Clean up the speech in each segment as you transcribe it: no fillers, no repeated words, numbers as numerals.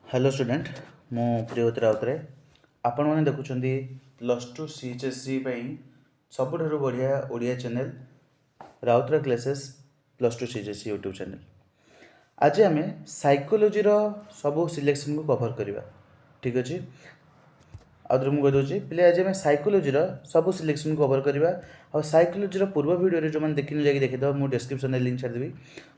Hello student मु प्रियवती राउतरे आपण मैंने देखुं प्लस टू सीएचएससी सबुठ बढ़िया Odia channel Rautara classes plus two CHSC YouTube channel. आज आम साइकोलोजी सब सिलेक्शन को कवर करवा। ठीक अच्छे आउे मुझे कहीदे पे आज आम साइकोलोजी सब सिलेक्शन कवर करवा। और साइकोलोजी पूर्व वीडियो जो मैंने देखने जाकि देखिए मुझे डिस्क्रिप्शन में लिंक छाड़देवी।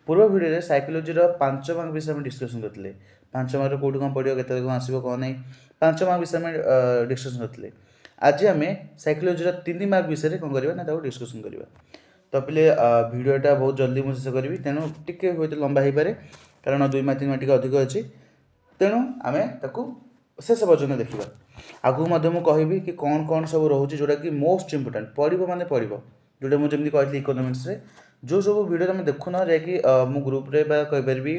पूर्व वीडियो साइकोलोजी 5 मार्क विषय में डिस्कसन करते 5 मार्क कौट कौन पड़ो के कौन आसो कौन नहीं 5 मार्क विषय में डिस्कसन करते। आज आम साइकोलोजी 3 मार्क विषय कौन करवा डिस्कसन करवा। तो पे भिडटा बहुत जल्दी मुझे शेष करी तेणु टी हूँ लंबा हो पाए कारण 2 मार्क 3 मार्क अधिक अच्छी तेणु आम शेष पर्यटन देखा। आगू मुझे कहबी कि कौन कौन सब रोचे जोटा कि मोस्ट इंपोर्टाट पढ़ो माने पढ़ो जोटा मुझे जमी कही इकोनोमिक्स जो सब वीडियो तुम देखुन जैकि मो ग्रुप रे कहीपरि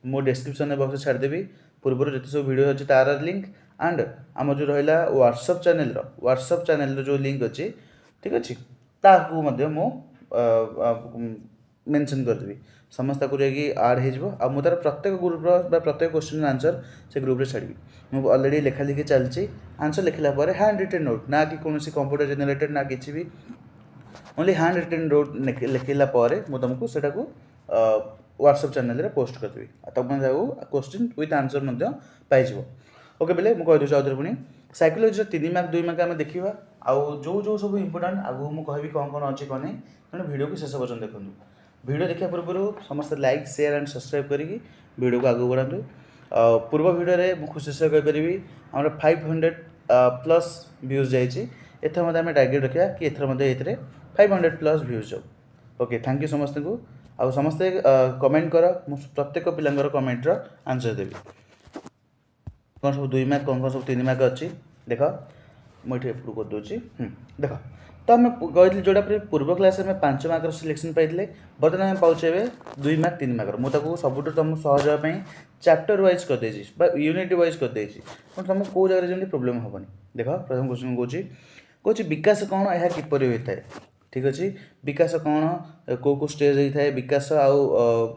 मो डिस्क्रिप्शन बॉक्स छाड़देवी। पूर्व जिते सब वीडियो अच्छी तार लिंक एंड आम जो रहा व्हाट्सअप चैनल जो लिंक अच्छी ठीक अच्छे ताकू मेंशन करदेवी समस्त आड हो मुझे प्रत्येक ग्रुप प्रत्येक क्वेश्चन आंसर से ग्रुप रे छाड़ी मुझे अलरेडी लेखा लिखी चलती आंसर लिखला हैंड रिटेन नोट ना कि कौन कंप्यूटर जेनेरेटेड ना कि भी ओनली हैंड रिटेन नोट लिखला मुझे तुमको से व्हाट्सअप चैनल पोस्ट करदेवी तुम question with answer pies. Okay बेले मुझे कहीदे आउे पुणी साइकोलोजी 3 मार्क 2 मार्क आम देखा आउ जो सब इंपोर्टाट आगू मुझे कहि कौन कौन अच्छी कौन नहीं तेणु वीडियो को शेष पर्यटन देखूँ। वीडियो देखा पूर्व समस्त लाइक शेयर एंड सब्सक्राइब करी वीडियो को आगे बढ़ातु। पूर्व वीडियो में खुशी से कहीपरि आम 500 प्लस व्यूज जाइए एथर आम टार्गेट रखा कि एथर 500 प्लस व्यूज जाऊ। ओके थैंक यू समस्त को आ समस्ते कमेंट कर प्रत्येक पिलांगर कमेंटर आंसर देवी कौन सब 2 मार्क कौन सब 3 मार्क अच्छी देख मुझे एप्रूव कर दूसरी देख। तो आम कही जोटा पूर्व क्लास में 5 मार्क सिलेक्शन पाई बर्तमान आम पाचे 2 मार्क 3 मार्क मुझे सबुठ तुम सहज चैप्टर वाइज करदे यूनिट वाइज करदे तुम कौ जगह जमी प्रोब्लेम हेनी। देख प्रथम क्वेश्चन कौन विकास कौन यह किपर होता है ठीक अच्छे विकास कौन कौ स्टेज होता है विकास आउ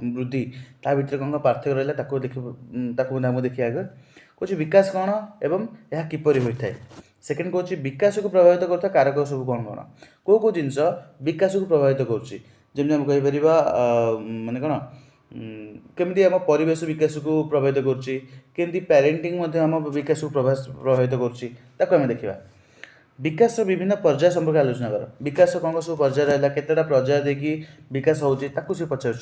वृद्धि ता भर कौन पार्थक्य रहा देखिए आगे कौन विकास कौन एवं यह किपर होता है। सेकेंड कौन विकास को प्रभावित करता कारक सब कौन कौन कौ जिनस विकास को प्रभावित करमी आम कहीपर मानने कौन केमी आम परिवेश विकास को प्रभावित करमी पेरेन्टिंग आम विकास को प्रभावित करें देखा। विकास विभिन्न पर्याय संपर्क आलोचना कर विकास कौन सब पर्याय रहा केतटा पर्याय देखिए विकास होती पचार।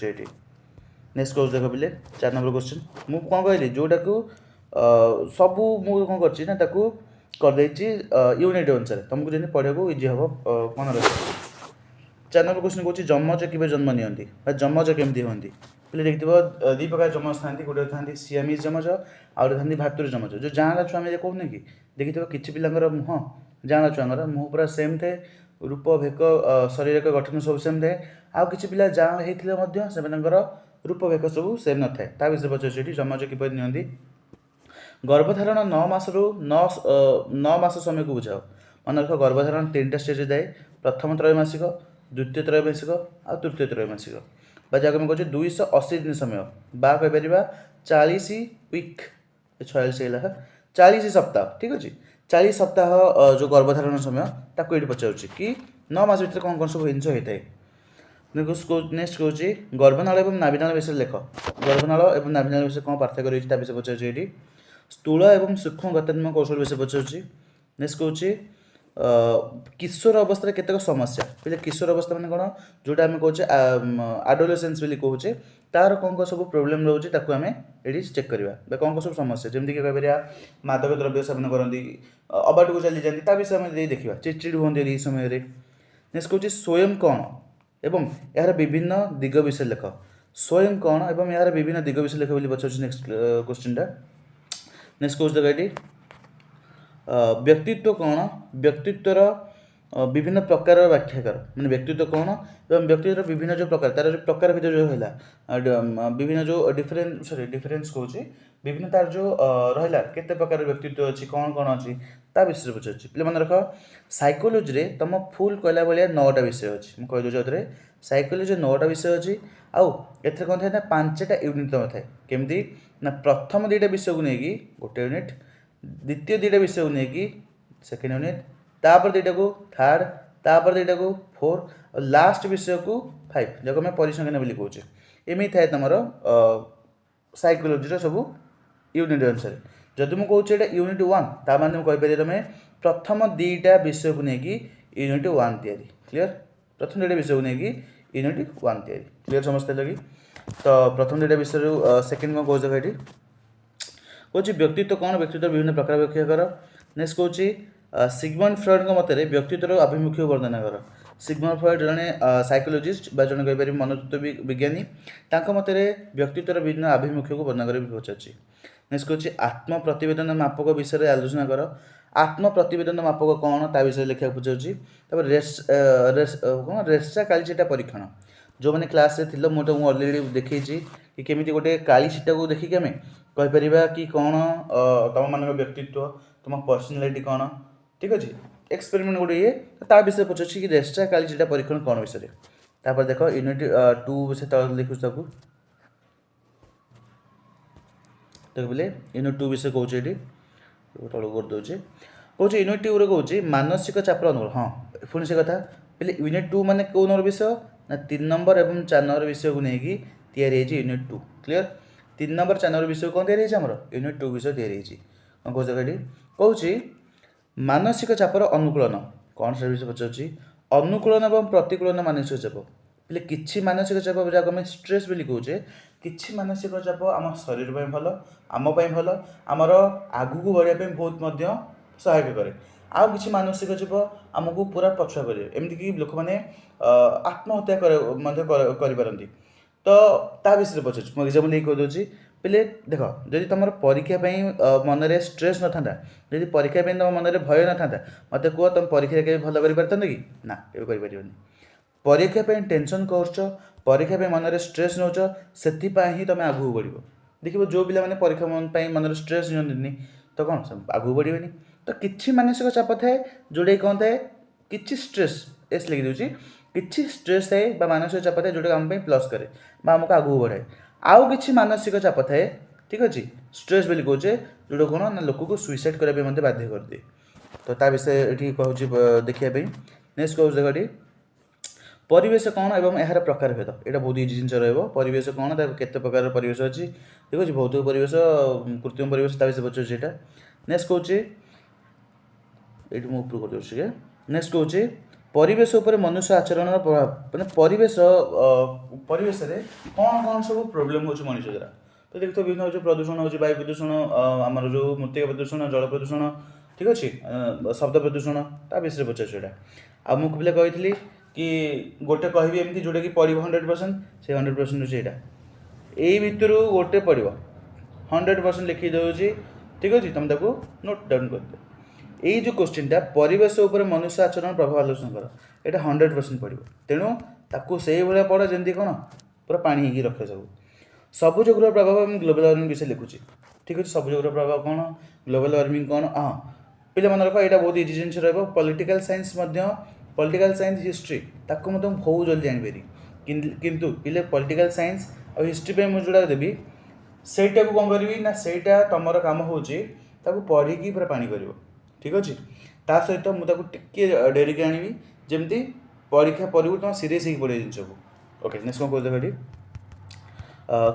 नेक्स्ट क्वेश्चन देख पिले 4 नंबर क्वेश्चन मुझे कौन कहली जोटा को सबू मुझे कौन करदे यूनिट अनुसार तुमको जमी पढ़ा इजी हम मन रख। 4 नंबर क्वेश्चन कौन जमज कि जन्म नि जमज केमती हमें पे देखिए 2 प्रकार जमज था गोटे था सियामी जमज आउ था भातुरी जमज जो जाँला छुआ में कहूने कि देखिए किसी पिलांर मुह जाँला छुआर मुह पूरा सेम थे रूप भेक शरीर का गठन सब सेम थे आउ कि पिला जाँला होते से रूप भेक सब सेम न था विषय पचार जमज किपर नि गर्भधारण 9 मास रु 9 मास समय को बुझाओ मन रख गर्भधारण 3टा स्टेज जाए प्रथम त्रैमासिक द्वितीय त्रैमासिक आ तृतीय त्रैमासिक जगह में कहे 280 दिन समय बा कहीपर 40 वीक 46 40 सप्ताह ठीक अच्छे 40 सप्ताह जो गर्भधारण समय ताको ये पचार कि 9 मास भर कौन कौन सब जिन होता है। नेक्स्ट कौन गर्भनाल और नाभिनाल विषय लेख गर्भनाल और नाभिनाल विषय कौन पार्थक्य रही विषय पचार ये स्थूल और सूक्ष्म गतात्मक कौशल विषय पचार। नेक्स्ट कौन किशोर अवस्था केतक समस्या पे किशोर अवस्था मैंने कौन जोटा आम कहे आडोलेसेंस कहे तार कौन कौन सब प्रोब्लेम रोचे आम ये चेक करवा कौन कौन सब समस्या जमीक कहीपर मादक द्रव्य सेवन करती अबाट को चली जाती विषय आम देखा चिड़चिड़ हमें यही समय। नेक्स्ट कौन स्वयं कौन एवं यार विभिन्न दिग विषय लेख स्वयं कौन एवं यार विभिन्न दिग विषय लेख पचार। नेक्स्ट क्वेश्चन टा नेक्स्ट कौन देखा ये व्यक्तित्व कौन व्यक्तित्वर विभिन्न प्रकार व्याख्या कर मैंने व्यक्तित्व कौन एवं व्यक्तित्व विभिन्न जो प्रकार तार जो प्रकार भर जो है विभिन्न जो डिफरेन्स सॉरी डिफरेन्स कौन विभिन्न तार जो रहा केते प्रकार व्यक्तित्व अच्छी कौन कौन अच्छी ता विषय पचार पे मन रख साइकोलोजी रे तुम फुल कहला भाया 9टा विषय अच्छी मुझे कहीदे साइकोलोजी 9टा विषय अच्छी आउ एथरे कौन था 5टा यूनिट तुम थाए केमती ना प्रथम 2टा विषय को लेकिन गोटे यूनिट द्वितीय 2टा विषय को लेकिन सेकेंड यूनिट तापर 2टा को थर्ड तापर 2टा को फोर्थ और लास्ट विषय को 5 जो मैं परिसंख्यान बोली कहूचे एमती थाए तुम साइकोलोजी सब यूनिट अनुसार जदि मुझे कहूँ यहाँ यूनिट 1 ता माने मुझे तुम प्रथम 2टा विषय को लेकिन यूनिट 1 तैयारी क्लीयर प्रथम 2टा विषय को लेकिन यूनिट 1 तैयारी क्लीयर समझते लगी तो प्रथम 2टा विषय सेकेंड कौन कौच ये कौच व्यक्तित्व कौन व्यक्तित्व विभिन्न प्रकार व्याख्या कर नेक्स्ट कौच सिगमंड फ्रॉइड मत व्यक्तित्व आभिमुख्य वर्णना कर सिगमंड फ्रॉइड जड़े साइकोलोजिस्ट बा जड़े कहीपर मनोतत्व विज्ञानी मत व्यक्तित्व विभिन्न आभिमुख्य को वर्णना कर पचार नेक्स्ट कौच आत्म प्रतिवेदन मापक विषय आलोचना कर आत्म प्रतिवेदन मापक कौन ता विषय लिखा पचार कौन रेस्टा कालीचीटा परीक्षण जो मैंने क्लास रे थिलो मुझे अलरेडी देखी कि केमी गोटे कालीचीटा को देखिक आम कहीपर कि कौन तुम मान व्यक्तित्व तुम पर्सनालीटी कौन ठीक अच्छे एक्सपेरिमेंट गोटे ये ता विषय पचार कि रेस्टा कालीचीटा परीक्षण कौन विषय तापर देख यूनिट 2 विषय तक लिखुच ताकू देख बोले यूनिट 2 विषय कौच ये तल कर दूचे कौच यूनिट 2 कौच मानसिक चापर अनुकूल हाँ पुणी से कथा पे यूनिट 2 मान कौ नंबर विषय ना 3 नंबर और 4 नंबर विषय को लेकिन तैयारी यूनिट 2 क्लीयर 3 नंबर 4 नंबर विषय कौन तैयारी आमर यूनिट 2 विषय तैयारी कौन कौच ये कौच मानसिक चापर अनुकूलन कौन से विषय पचार अनुकूलन और प्रतिकूलन मानसिक चाप पे कि मानसिक चाप जहाँ आम स्ट्रेस बोली कौचे कि मानसिक चाप आम शरीर भल आम भल आमर आगू बढ़ापी बहुत सहायक करे आउ किसी मानसिक चाप आमको पूरा पछुआ करे एमतीक लोक मैंने आत्महत्या करपारती तो ता विषय पचार मुझे एग्जाम्पल नहीं कहीदे पे देख जदि तुम परीक्षा मन में स्ट्रेस न था जदि परीक्षा तुम मन में भय न था मत कह तुम परीक्षा के भल कर कि ना के परीक्षा टेंशन कर परीक्षा मन में स्ट्रेस नौच से ही तुम आगू बढ़ देख जो पिला माने परीक्षा मन में स्ट्रेस नि तो कौन आगू बढ़े तो किसी मानसिक चाप थाए जोटा कौन थाए कि स्ट्रेस एस लिखी दूसरी कि स्ट्रेस थाए मानसिक चाप थाए जोटा आम प्लस करे आमको आगू बढ़ाए आउ कि मानसिक चाप थाए ठीक अच्छे स्ट्रेस बोली कौचे जोटा कौन ना लोक को सुइसाइड करने बाध्य कर दिए तो ता विषय ये कहूँ देखापी नेक्स्ट कहूँ देख परिवेश कौन एवं यार प्रकार भेद यहाँ बहुत इजी जिन परिवेश कौन केते प्रकार परिवेश अच्छी ठीक अच्छे भौतिक परिवेश कृत्रिम परिवेश ता विषय पचार यहाँ नेक्स्ट कहूँ ये ऊपर कर दूसरे नेक्स्ट कहूँ परिवेश उपर मनुष्य आचरण प्रभाव मैंने परिवेश परिवेश कौन कौन सब प्रोब्लेम हो मनुष्य द्वारा तो देखते विभिन्न जो प्रदूषण हो वायु प्रदूषण आमर जो मृत्तिका प्रदूषण जल प्रदूषण ठीक अच्छे शब्द प्रदूषण ता विषय पचार यहाँ आ मुझे पिला कही कि गोटे कहबी एमती जोटा कि पढ़ 100% से 100% हूँ यहाँ यही भितर गोटे पढ़ 100% लिखी दूसरी ठीक अच्छे तुम ताको नोट डाउन कर यही जो क्वेश्चनटा परिवेश उपर मनुष्य आचरण प्रभाव आलोचना कर यहाँ 100% पढ़ तेणु ताकू से भाया पढ़ जमी कौन पूरा पानी ही रखे सब सबुज गृह प्रभाव ग्लोबल वार्मिंग विषय लिखुची ठीक अच्छे सबुज गृह प्रभाव कौन ग्लोबल वार्मिंग कौन हाँ पे मन रख यहाँ बहुत इजी जिन political science political science history ताको बहुत जल्दी जानीपारी किंतु पे पॉलिटिकल साइंस और हिस्ट्री पे मुझे जोड़ा देवी सेटा को कौन करी ना सेटा तुमर काम होची पढ़ी पूरा पानी कर ठीक अच्छे ता सहित मुझे डेरिक आनी जमी परीक्षा पढ़ू तुम सीरीयस ही पढ़े जिन को ओके नेक्स्ट कौन कह देख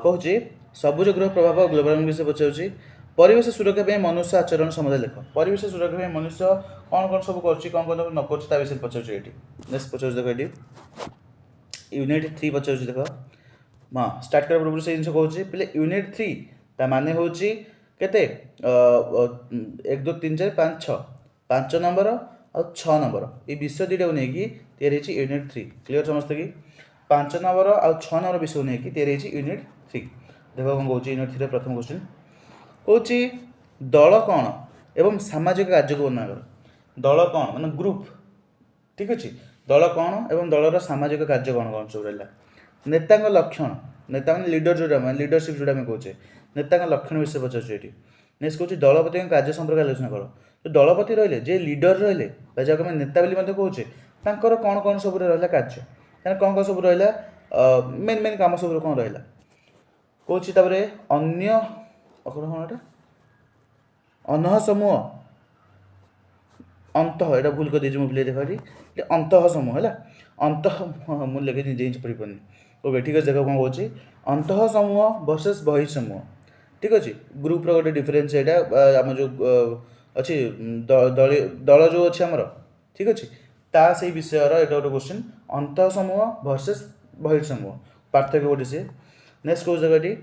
कहूँ सबुज गृह प्रभाव ग्लोबल वार्मिंग विषय पचार परिवेश सुरक्षा मनुष्य आचरण समाधान लिख परिवेश सुरक्षा मनुष्य कौन कौन सब कर न कर विषय पचार ये नेक्स्ट पचार देख ये यूनिट 3 पचार देख हाँ स्टार्ट कर पूर्व से जिन कहूँ पे यूनिट 3 ता माने हूँ केते 1 2 3 4 5 6 5 नंबर और 6 नंबर ये विषय दुटा को लेकिन तैयारी यूनिट 3 क्लीयर समझते कि 5 नंबर और 6 नंबर विषय को लेकिन तैयारी यूनिट 3 देख कौन कहूँ यूनिट 3 प्रथम क्वेश्चन कहूँ दल कौन एवं सामाजिक कार्य को वर्णना कर दल कौन माने ग्रुप ठीक अच्छे दल कौन एवं दलर सामाजिक कार्य कौन कौन सब रहा नेता लक्षण नेता मैंने लीडर जोड़ा लीडरशिप जोड़ा कहे नेता लक्षण विषय पचार नेक्स्ट कौन दलपति कार्य संपर्क आलोचना कर तो दलपति रही जे लीडर रही जहाँ आम नेता कहे तर कौन कौन सब रहा कार्य कौन कौन सब रहा मेन मेन कम सब कौन रहा कहे अन्य कौन अनह समूह अंत यहाँ भूल कर देखे मुझे देख अंत समूह है अंत मुझे लिखे निजे पढ़ी पानी ओके ठीक अच्छे देख कौन कौन अंत समूह वर्सेस बहिर्समूह ठीक अच्छे ग्रुप्र गोटे डिफरेन्स यहाँ आम जो अच्छी दल जो अच्छे आमर ठीक अच्छे ता से विषय यहाँ गोटे क्वेश्चन अंत समूह वर्सेस बहिर्समूह पार्थक्य गोटे सी नेक्स्ट कौन जगह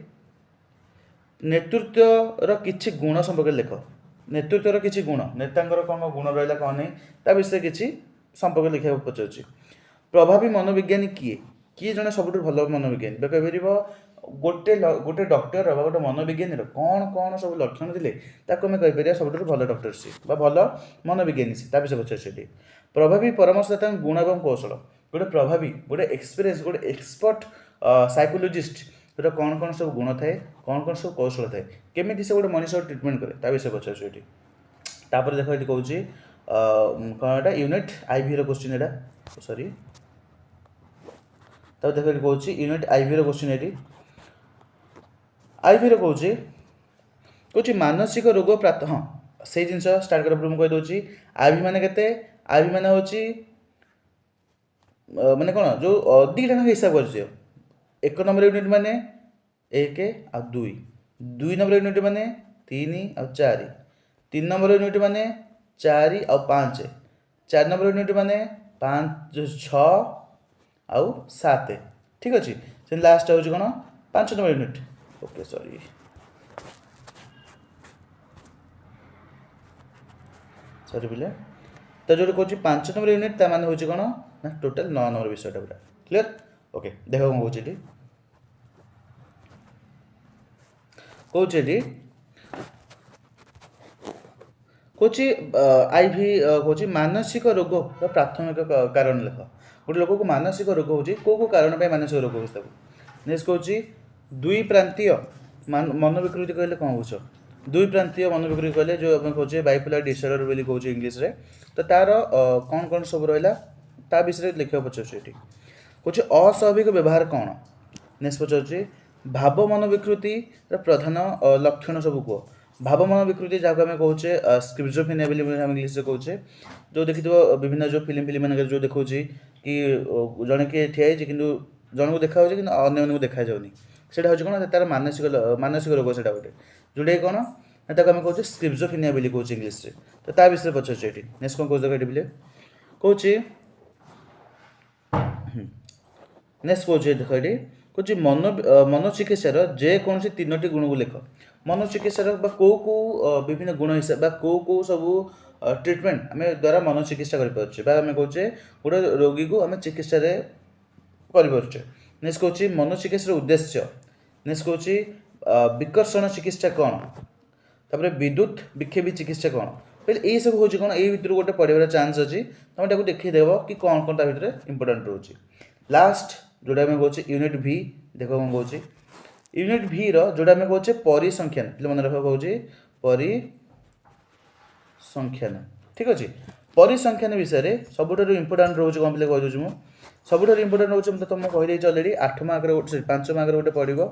नेतृत्वर किसी गुण संपर्क लिख नेतृत्वर किसी गुण नेता कौन गुण रहा कौन नहीं ता विषय किसी संपर्क लिखा पचार प्रभावी मनोविज्ञानी किए किए जड़े सब भल मनोविज्ञानी कहीपर गोटे गोटे डॉक्टर गोटे मनोविज्ञानी कौन कौन सब लक्षण थे आम कहीपर सब भल डॉक्टर सी भल मनोविज्ञानी सी विषय पचार प्रभावी परामर्शदाता गुण एवं कौशल गोटे प्रभावी गोटे एक्सपीरियंस गोटे एक्सपर्ट साइकोलोजिस्ट तो कौन कौन सब गुण थाए कौन कौन सब कौशल थाए केमी से गोटे मनीष ट्रिटमेंट करे ता विषय पचार ये देख ये कौन कौन यूनिट आईवी क्वेश्चन यहाँ सॉरी तब देख ये कौन यूनिट आईवी क्वेश्चन ये आईवी कौन कौन मानसिक रोग प्राप्त हाँ से जिन स्टार्ट कर मुझे कहीदे आईवी मान के आईवी मान हूँ माने कौन जो दीटा हिसाब कर एक नंबर यूनिट माने एक आ दुई दुई नंबर यूनिट माने तीन आ चार तीन नंबर यूनिट माने चार आ पाँच चार नंबर यूनिट माने पाँच छः आउ सात ठीक अच्छे से लास्ट हूँ कौन पाँच number unit okay sorry sorry पिले तो जो कौन पाँच नंबर यूनिट ता माने हूँ कौन ना टोटाल 9 नंबर विषयटा पूरा क्लीयर ओके देख कौन कौन कौचे कौचे आईवी कौचे मानसिक रोग प्राथमिक कारण लिख गोटे लोक को मानसिक रोग हो कौ कारण मानसिक रोग हो नेक्स्ट कौचे दुई प्रांतीय मनोविकृति कहले कौन बुझ दुई प्रांतीय मनोविकृति कहले जो आम कहे बाइपोलर डिसऑर्डर बोली कहे इंग्लीश रे तो तार कौन कौन सब रहा ता विषय लिखा पचार ये कौचे अस्वाभाविक व्यवहार कौन नेक्स्ट पचार भाव मनोविकृति प्रधान लक्षण सब कह भाव मनोविकृति जहाँ आम कहे स्किजोफ्रेनिया इंग्लीश कहे जो देखी विभिन्न जो फिल्म मान जो देखा कि जड़े किए ठिया कि जन को देखा कि अन्य को देखा जाऊनी से कौन तार मानसिक मानसिक रोग से गोटे जोटा कौन आम कहे स्किजोफ्रेनिया कहे इंग्लीश तो ता विषय पचार ये नेक्स्ट कौन कहे देखिए कहे नेक्स्ट कहे देख ये कौन मनोचिकित्सार जेकोसी तीनो गुण को लिख मनोचिकित्सार कौ कौ विभिन्न गुण हिसाब कौ कौ सब ट्रिटमेंट आम द्वारा मनोचिकित्सा करें कहे गोटे रोगी को आम चिकित्सा करें नेक्स्ट कहे मनोचिकित्सार उद्देश्य नेक्स्ट कहे विकर्षण चिकित्सा कौन तापर विद्युत विक्षेपी चिकित्सा कौन पहले यही सब हूँ कौन ये भितर गोटे पढ़ार चान्स अच्छी तुम देखीदेव कि कौन कौन भितर इंपोर्टाट रोचे लास्ट जोटा आम कहे यूनिट भी देख कौन कहे यूनिट भी जोटा आम कहे परिसंख्यान पे मन रख कहे परिसंख्यान ठीक अच्छे परिसंख्यान विषय सबुठ इंपोर्टाट रोचे कौन पे कहीदे मुझे सबुठ इंपोर्टाट रोचे तो तुमको कहीदे अलरेडी 8 मार्क गोटे 5 मार्क गोटे पड़ो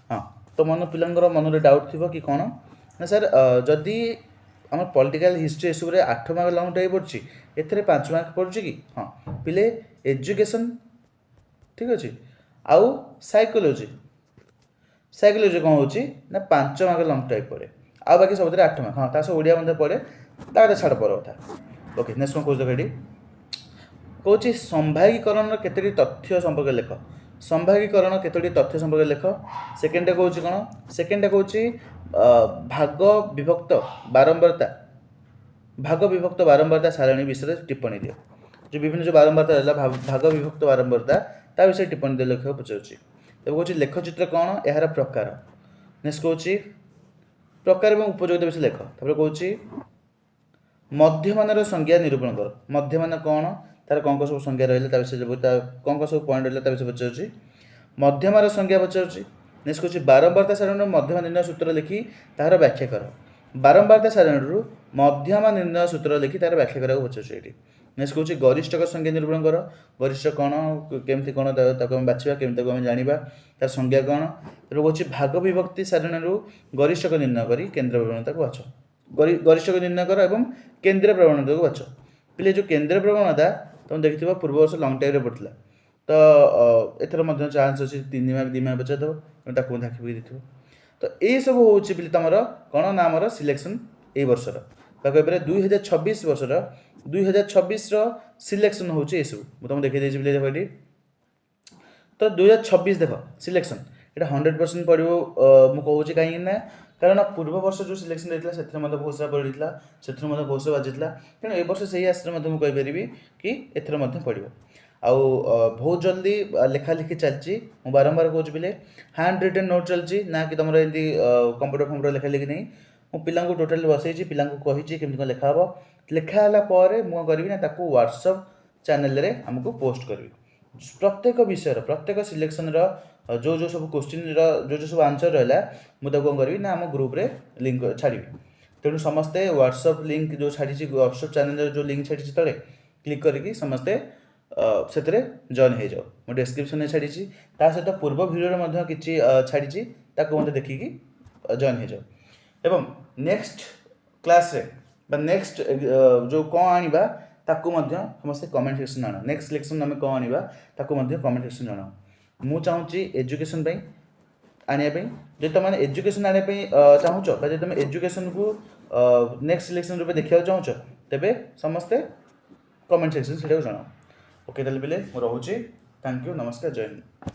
हाँ तो मन पिलांर मन डाउट थी कि कौन ना सर जदि आम पॉलिटिकल हिस्ट्री ये सब 8 मार्क लंग टाइम पड़ी एथे 5 मार्क पड़ुची कि हाँ पिले एजुकेशन ठीक अच्छे आउ साइकोलोजी साइकोलोजी कौन हो ना 5 मार्क लंग टाइप पड़े आ बाकी सब 8 मार्क हाँ तास ओडिया मध्य पड़े ताकत छाड़ पर कथा ओके नेक्स्ट कौन कहे देख कौन संभागीकरण केतोटी तथ्य संपर्क लिख संभागीकरण केतोटी तथ्य संपर्क लिख सेकेंड कौन कौन सेकेंड कौन भाग विभक्त बारंबारता भाग विभक्त बारंबारता सारणी विषय टिप्पणी दियो जो विभिन्न जो बारंबारता रहा भाग विभक्त बारंबारता ता विषय टिप्पणी दे लिखा पचार तब कौन लेखचित्र कौन यार प्रकार नेक्स्ट कौन प्रकार और उपयोगिता विषय लेख तापर कौन मध्यमान संज्ञा निरूपण कर मध्यमान कौन तार कौन कौन सब संज्ञा रहा विषय कौन कौन सब पॉइंट रहा विषय पचार मध्यमार संज्ञा पचार नेक्स्ट कौन बारंबारता सारण मध्यमा निर्णय सूत्र लिखि तार व्याख्या कर बारंबारता सारण मध्यमा निर्णय सूत्र लिखि तार व्याख्या करा पचार ये नेक्स्ट कौन गरिष्ठक संज्ञा निरूपण कर गरिष्ठ कौन केमती कौन बाछा केमती आम जाना तार संज्ञा कौन कौन भाग विभक्ति सारण गरिष्ठक निर्णय कर केन्द्र प्रवणता को बाछ गरिष्ठक निर्णय कर और केन्द्रीय प्रवणता को बाछ पिले जो केन्द्रीय प्रवणता तुम देखिए पूर्व वर्ष लंग टाइम पड़ता तो एथर चान्स अच्छे 3 मार्क 2 मार्क पचार देव ताकू आखिपी देव तो यही सब हूँ पे तुम कौन ना आमर सिलेक्शन ए वर्षर कहीपर 2026 वर्षर 2026 सिलेक्शन हूँ ये सब मुझे तुमको देखिए देख ये तो 2026 देख सिलेक्शन यहाँ 100% पड़ो मुझे कहीं ना कारण पूर्व वर्ष जो सिलेक्शन होता है से बहुत सारा पड़ा से बहुत सारा बाजिला तेणु ए वर्ष से आसरे मुझे कहीपरि कि एथर पड़ो आउ बहुत जल्दी लेखा लिखी चलती मुझे बारंबार कहूँ पे हैंड रिटन नोट चलती ना कि तुम एमती कंप्यूटर फंप्यूटर लेखा लिखी नहीं मुझे पिला टोटाली बसई पिला कही केमी कौन लिखा हम लिखाला मुझे करी ना व्हाट्सअप चैनल आमको पोस्ट करी प्रत्येक विषय प्रत्येक सिलेक्शन जो जो सब क्वेश्चन जो सब आंसर रहा मुझे कौन करी ना आम ग्रुप रे लिंक छाड़ी तेणु समस्ते व्हाट्सअप लिंक जो छाड़ी व्हाट्सअप चैनल जो लिंक छाड़ी तले क्लिक करके समस्ते से जॉइन हो जाओ मैं डिस्क्रिप्शन में छाड़ी सहित पूर्व भिडियो किसी छाड़ी मत देखिकी जॉइन हो जाओ एवं नेक्स्ट क्लास रे नेक्स्ट जो कौन आनिबा ताकू समस्ते कमेंट सेक्शन आना नेक्स्ट सिलेक्शन आम कौन आनिबा ताकू कमेंट सेक्शन जनाओ मु चाहूँगी एजुकेशन आने जो तुम एजुकेशन आने चाहूच तुम एजुकेशन को नेक्स्ट सिलेक्शन रूप देखा चाहूच तेरे समस्ते कमेंट सेक्शन से जनाओ ओके ताले मुझे रोचे थैंक यू नमस्कार जय हिंद।